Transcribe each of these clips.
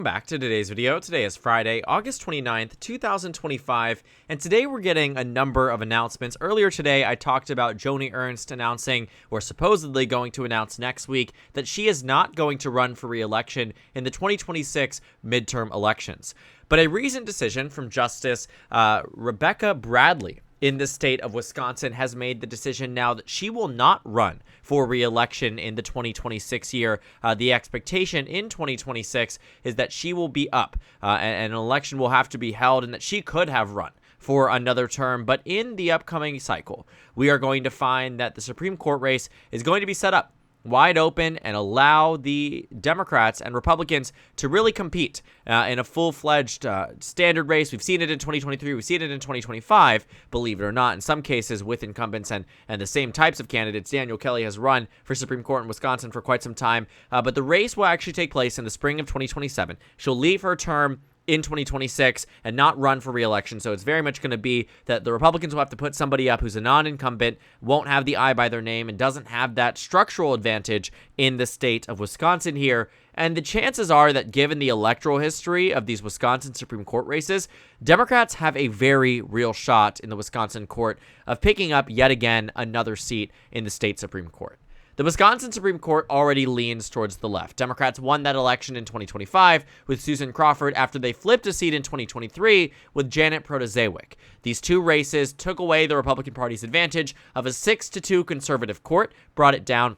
Welcome back to today's video. Today is Friday, August 29th, 2025, and today we're getting a number of announcements. Earlier today, I talked about Joni Ernst announcing, or supposedly going to announce next week, that she is not going to run for re-election in the 2026 midterm elections. But a recent decision from Justice Rebecca Bradley in the state of Wisconsin has made the decision now that she will not run for re-election in the 2026 year. The expectation in 2026 is that she will be up and an election will have to be held, and that she could have run for another term. But in the upcoming cycle, we are going to find that the Supreme Court race is going to be set up wide open and allow the Democrats and Republicans to really compete in a full-fledged standard race. We've seen it in 2023. We've seen it in 2025, believe it or not, in some cases with incumbents and the same types of candidates. Daniel Kelly has run for Supreme Court in Wisconsin for quite some time, but the race will actually take place in the spring of 2027. She'll leave her term in 2026 and not run for re-election. So it's very much going to be that the Republicans will have to put somebody up who's a non-incumbent, won't have the I by their name, and doesn't have that structural advantage in the state of Wisconsin here. And the chances are that, given the electoral history of these Wisconsin Supreme Court races, Democrats have a very real shot in the Wisconsin court of picking up yet again another seat in the state Supreme Court. The Wisconsin Supreme Court already leans towards the left. Democrats won that election in 2025 with Susan Crawford after they flipped a seat in 2023 with Janet Protasewicz. These two races took away the Republican Party's advantage of a 6-2 conservative court, brought it down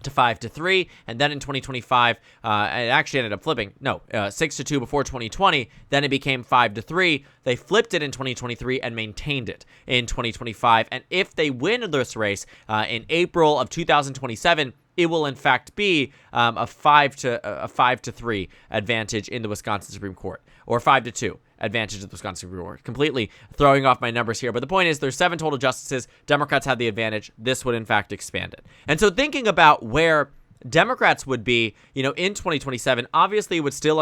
to 5-3, and then in 2025, it actually ended up flipping. 6-2 before 2020. Then it became 5-3. They flipped it in 2023 and maintained it in 2025. And if they win this race in April of 2027, it will in fact be a 5-3 advantage in the Wisconsin Supreme Court, or 5-2 advantage of the Wisconsin Supreme Court. Completely throwing off my numbers here, but the point is there's 7 total justices. Democrats have the advantage. This would in fact expand it. And so thinking about where Democrats would be, in 2027, obviously it would still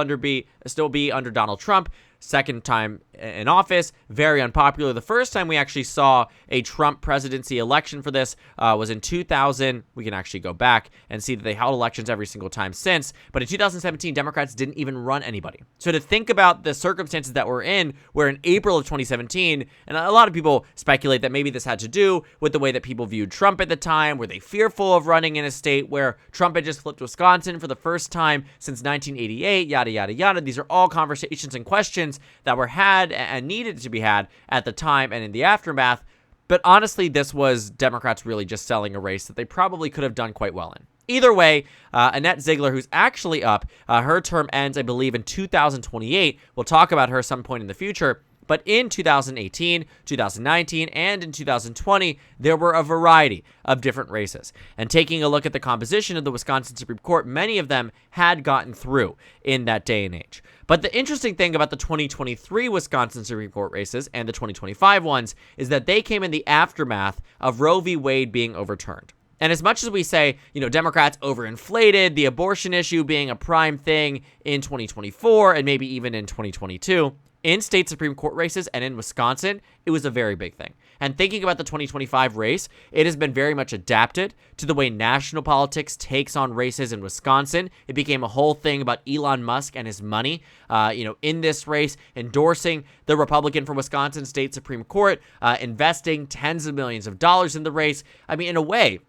be under Donald Trump. Second time in office, very unpopular. The first time we actually saw a Trump presidency election for this was in 2000. We can actually go back and see that they held elections every single time since. But in 2017, Democrats didn't even run anybody. So to think about the circumstances that we're in, where in April of 2017, and a lot of people speculate that maybe this had to do with the way that people viewed Trump at the time. Were they fearful of running in a state where Trump had just flipped Wisconsin for the first time since 1988, yada, yada, yada. These are all conversations and questions that were had and needed to be had at the time and in the aftermath. But honestly, this was Democrats really just selling a race that they probably could have done quite well in. Either way, Annette Ziegler, who's actually up, her term ends, I believe, in 2028. We'll talk about her some point in the future. But in 2018, 2019, and in 2020, there were a variety of different races. And taking a look at the composition of the Wisconsin Supreme Court, many of them had gotten through in that day and age. But the interesting thing about the 2023 Wisconsin Supreme Court races and the 2025 ones is that they came in the aftermath of Roe v. Wade being overturned. And as much as we say, Democrats overinflated the abortion issue being a prime thing in 2024 and maybe even in 2022, in state Supreme Court races and in Wisconsin, it was a very big thing. And thinking about the 2025 race, it has been very much adapted to the way national politics takes on races in Wisconsin. It became a whole thing about Elon Musk and his money, in this race, endorsing the Republican from Wisconsin State Supreme Court, investing tens of millions of dollars in the race. I mean, in a way,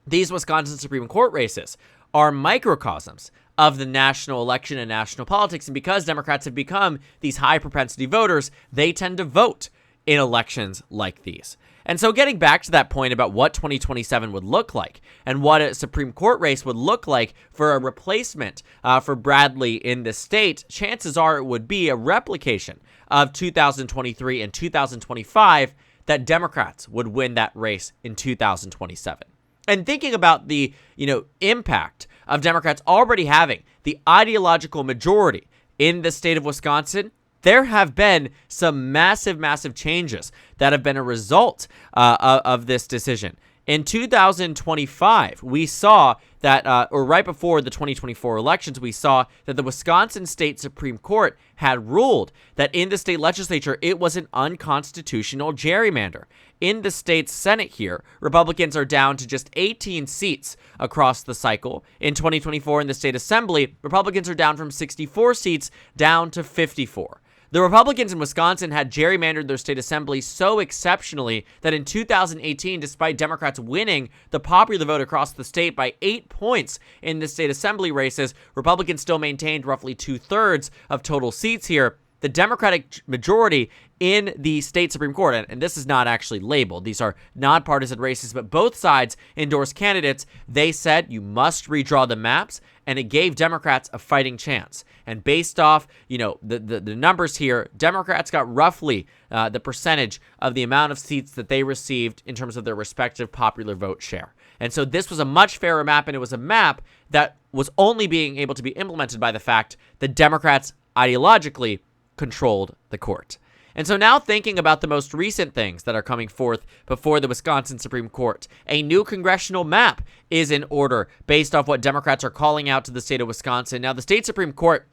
these Wisconsin Supreme Court races are microcosms of the national election and national politics. And because Democrats have become these high propensity voters, they tend to vote in elections like these. And so getting back to that point about what 2027 would look like and what a Supreme Court race would look like for a replacement for Bradley in the state, chances are it would be a replication of 2023 and 2025, that Democrats would win that race in 2027. And thinking about the, impact of Democrats already having the ideological majority in the state of Wisconsin, there have been some massive, massive changes that have been a result of this decision In 2025, we saw that, or right before the 2024 elections, we saw that the Wisconsin State Supreme Court had ruled that in the state legislature, it was an unconstitutional gerrymander. In the state's Senate here, Republicans are down to just 18 seats across the cycle. In 2024, in the state assembly, Republicans are down from 64 seats down to 54. The Republicans in Wisconsin had gerrymandered their state assembly so exceptionally that in 2018, despite Democrats winning the popular vote across the state by 8 points in the state assembly races, Republicans still maintained roughly 2/3 of total seats here. The Democratic majority in the state Supreme Court, and this is not actually labeled, these are nonpartisan races, but both sides endorsed candidates. They said you must redraw the maps, and it gave Democrats a fighting chance. And based off, the numbers here, Democrats got roughly the percentage of the amount of seats that they received in terms of their respective popular vote share. And so this was a much fairer map, and it was a map that was only being able to be implemented by the fact that Democrats ideologically controlled the court. And so now thinking about the most recent things that are coming forth before the Wisconsin Supreme Court, a new congressional map is in order based off what Democrats are calling out to the state of Wisconsin. Now, the state Supreme Court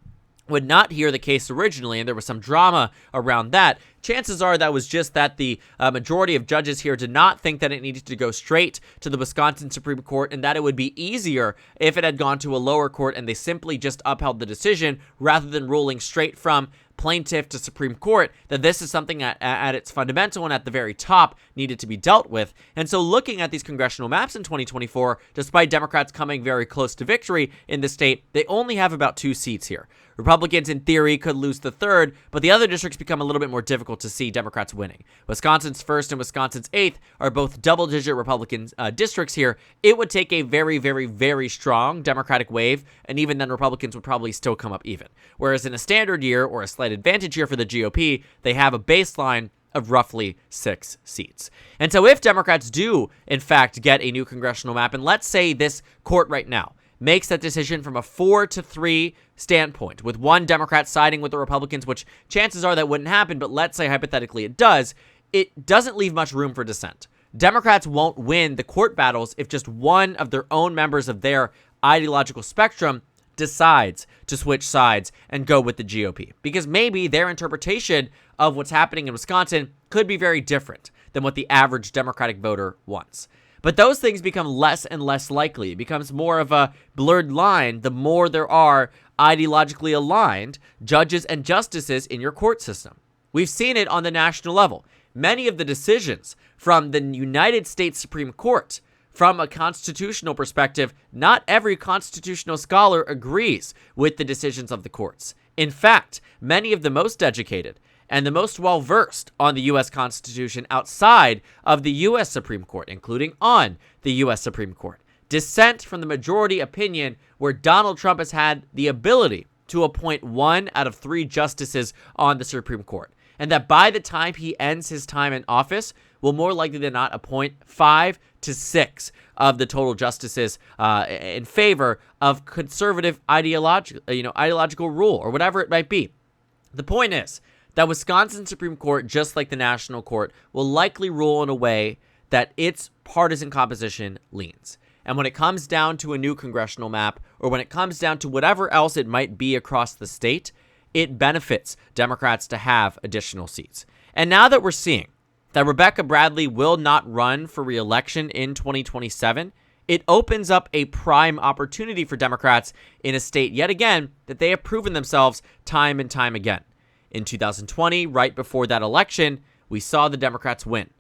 would not hear the case originally, and there was some drama around that. Chances are that was just that the majority of judges here did not think that it needed to go straight to the Wisconsin Supreme Court, and that it would be easier if it had gone to a lower court and they simply just upheld the decision rather than ruling straight from plaintiff to Supreme Court, that this is something at its fundamental and at the very top needed to be dealt with. And so looking at these congressional maps in 2024, despite Democrats coming very close to victory in the state, they only have about 2 seats here. Republicans, in theory, could lose the 3rd, but the other districts become a little bit more difficult to see Democrats winning. Wisconsin's 1st and Wisconsin's 8th are both double-digit Republican districts here. It would take a very, very, very strong Democratic wave, and even then Republicans would probably still come up even. Whereas in a standard year or a slight advantage year for the GOP, they have a baseline of roughly 6 seats. And so if Democrats do, in fact, get a new congressional map, and let's say this court right now makes that decision from a 4-3 standpoint, with one Democrat siding with the Republicans, which chances are that wouldn't happen, but let's say hypothetically it does, it doesn't leave much room for dissent. Democrats won't win the court battles if just one of their own members of their ideological spectrum decides to switch sides and go with the GOP, because maybe their interpretation of what's happening in Wisconsin could be very different than what the average Democratic voter wants. But those things become less and less likely. It becomes more of a blurred line the more there are ideologically aligned judges and justices in your court system. We've seen it on the national level. Many of the decisions from the United States Supreme Court, from a constitutional perspective, not every constitutional scholar agrees with the decisions of the courts. In fact, many of the most educated and the most well-versed on the U.S. Constitution outside of the U.S. Supreme Court, including on the U.S. Supreme Court, dissent from the majority opinion where Donald Trump has had the ability to appoint 1 out of 3 justices on the Supreme Court, and that by the time he ends his time in office, will more likely than not appoint 5 to 6 of the total justices in favor of conservative ideological rule or whatever it might be. The point is that Wisconsin Supreme Court, just like the national court, will likely rule in a way that its partisan composition leans. And when it comes down to a new congressional map, or when it comes down to whatever else it might be across the state, it benefits Democrats to have additional seats. And now that we're seeing that Rebecca Bradley will not run for re-election in 2027, it opens up a prime opportunity for Democrats in a state, yet again, that they have proven themselves time and time again. In 2020, right before that election, we saw the Democrats win.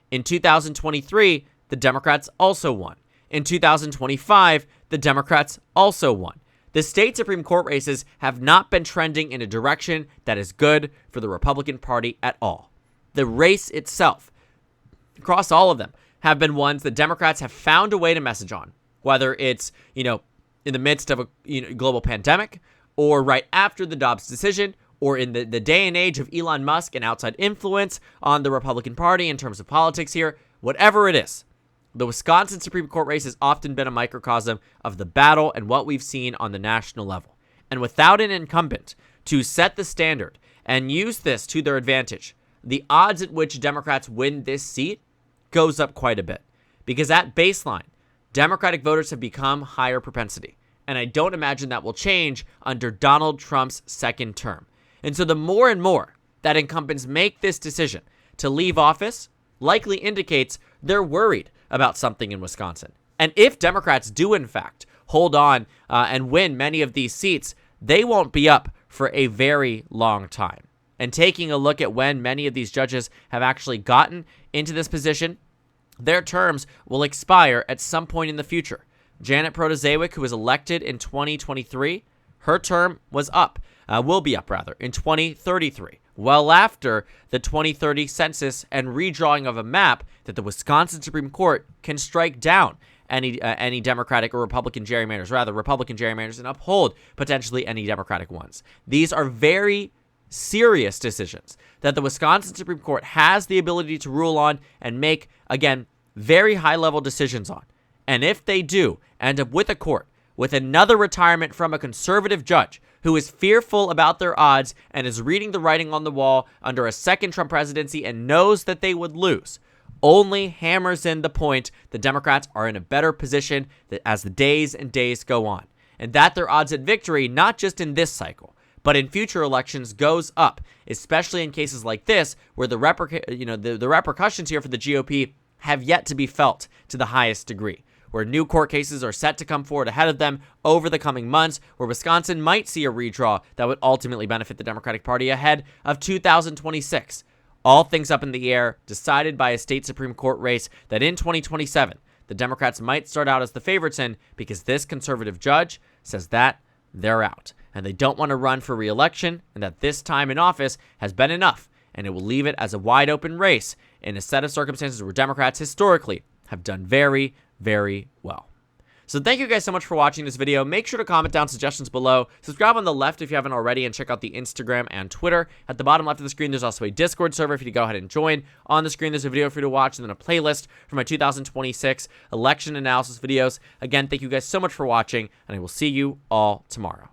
In 2023, the Democrats also won. In 2025, the Democrats also won. The state Supreme Court races have not been trending in a direction that is good for the Republican Party at all. The race itself, across all of them, have been ones that Democrats have found a way to message on, whether it's, in the midst of a global pandemic, or right after the Dobbs decision, or in the day and age of Elon Musk and outside influence on the Republican Party in terms of politics here. Whatever it is, the Wisconsin Supreme Court race has often been a microcosm of the battle and what we've seen on the national level. And without an incumbent to set the standard and use this to their advantage, the odds at which Democrats win this seat goes up quite a bit. because at baseline, Democratic voters have become higher propensity. And I don't imagine that will change under Donald Trump's second term. And so the more and more that incumbents make this decision to leave office, likely indicates they're worried about something in Wisconsin. And if Democrats do, in fact, hold on and win many of these seats, they won't be up for a very long time. And taking a look at when many of these judges have actually gotten into this position, their terms will expire at some point in the future. Janet Protasewicz, who was elected in 2023, her term was up, will be up rather, in 2033, well after the 2030 census and redrawing of a map that the Wisconsin Supreme Court can strike down any Democratic or Republican gerrymanders, rather Republican gerrymanders, and uphold potentially any Democratic ones. These are very serious decisions that the Wisconsin Supreme Court has the ability to rule on and make, again, very high-level decisions on. And if they do end up with a court with another retirement from a conservative judge who is fearful about their odds and is reading the writing on the wall under a second Trump presidency and knows that they would lose, only hammers in the point the Democrats are in a better position as the days and days go on, and that their odds at victory, not just in this cycle, but in future elections, goes up, especially in cases like this where the repercussions here for the GOP have yet to be felt to the highest degree, where new court cases are set to come forward ahead of them over the coming months, where Wisconsin might see a redraw that would ultimately benefit the Democratic Party ahead of 2026. All things up in the air, decided by a state Supreme Court race that in 2027, the Democrats might start out as the favorites in, because this conservative judge says that they're out, and they don't want to run for re-election, and that this time in office has been enough, and it will leave it as a wide open race in a set of circumstances where Democrats historically have done very, very well. So thank you guys so much for watching this video. Make sure to comment down suggestions below. Subscribe on the left if you haven't already, and check out the Instagram and Twitter. At the bottom left of the screen, there's also a Discord server for you to go ahead and join. On the screen, there's a video for you to watch, and then a playlist for my 2026 election analysis videos. Again, thank you guys so much for watching, and I will see you all tomorrow.